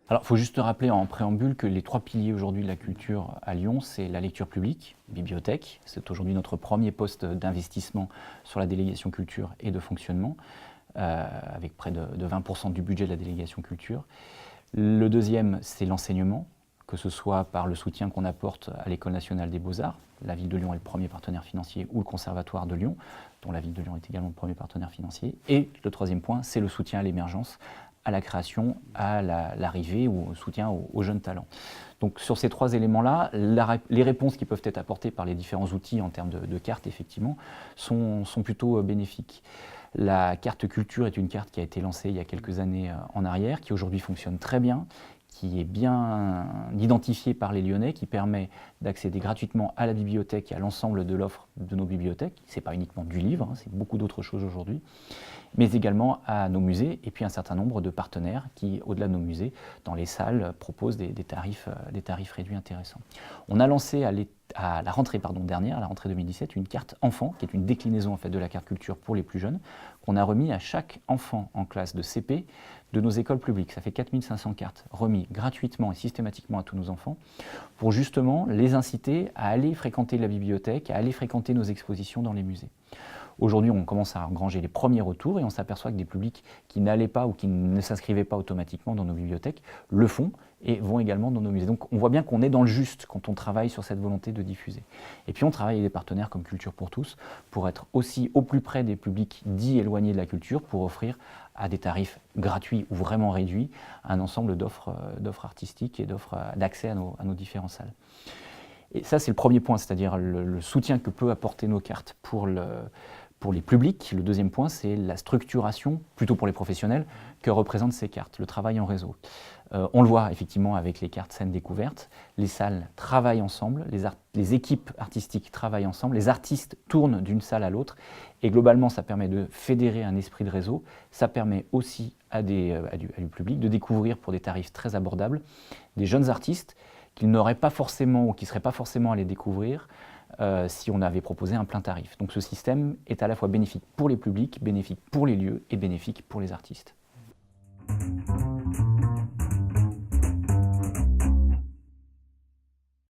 Alors, il faut juste rappeler en préambule que les trois piliers aujourd'hui de la culture à Lyon, c'est la lecture publique, bibliothèque. C'est aujourd'hui notre premier poste d'investissement sur la délégation culture et de fonctionnement, avec près de 20% du budget de la délégation culture. Le deuxième, c'est l'enseignement, que ce soit par le soutien qu'on apporte à l'École nationale des beaux-arts. La ville de Lyon est le premier partenaire financier, ou le Conservatoire de Lyon, dont la ville de Lyon est également le premier partenaire financier. Et le troisième point, c'est le soutien à l'émergence, à la création, à l'arrivée ou au soutien aux jeunes talents. Donc sur ces trois éléments-là, les réponses qui peuvent être apportées par les différents outils en termes de cartes, effectivement, sont plutôt bénéfiques. La carte culture est une carte qui a été lancée il y a quelques années en arrière, qui aujourd'hui fonctionne très bien, qui est bien identifiée par les Lyonnais, qui permet d'accéder gratuitement à la bibliothèque et à l'ensemble de l'offre de nos bibliothèques. Ce n'est pas uniquement du livre, c'est beaucoup d'autres choses aujourd'hui, mais également à nos musées et puis un certain nombre de partenaires qui, au-delà de nos musées, dans les salles, proposent des tarifs réduits intéressants. On a lancé à la rentrée dernière, à la rentrée 2017, une carte enfant, qui est une déclinaison en fait, de la carte culture pour les plus jeunes, qu'on a remis à chaque enfant en classe de CP de nos écoles publiques. Ça fait 4500 cartes remises gratuitement et systématiquement à tous nos enfants pour justement les inciter à aller fréquenter la bibliothèque, à aller fréquenter nos expositions dans les musées. Aujourd'hui, on commence à engranger les premiers retours et on s'aperçoit que des publics qui n'allaient pas ou qui ne s'inscrivaient pas automatiquement dans nos bibliothèques le font et vont également dans nos musées. Donc on voit bien qu'on est dans le juste quand on travaille sur cette volonté de diffuser. Et puis on travaille avec des partenaires comme Culture pour tous pour être aussi au plus près des publics dits éloignés de la culture pour offrir à des tarifs gratuits ou vraiment réduits un ensemble d'offres artistiques et d'offres d'accès à nos différentes salles. Et ça, c'est le premier point, c'est-à-dire le soutien que peut apporter nos cartes pour les publics. Le deuxième point, c'est la structuration, plutôt pour les professionnels, que représentent ces cartes, le travail en réseau. On le voit effectivement avec les cartes scènes découvertes, les salles travaillent ensemble, les équipes artistiques travaillent ensemble, les artistes tournent d'une salle à l'autre, et globalement ça permet de fédérer un esprit de réseau, ça permet aussi du public de découvrir pour des tarifs très abordables des jeunes artistes qu'ils n'auraient pas forcément ou qui ne seraient pas forcément allés découvrir si on avait proposé un plein tarif. Donc ce système est à la fois bénéfique pour les publics, bénéfique pour les lieux et bénéfique pour les artistes.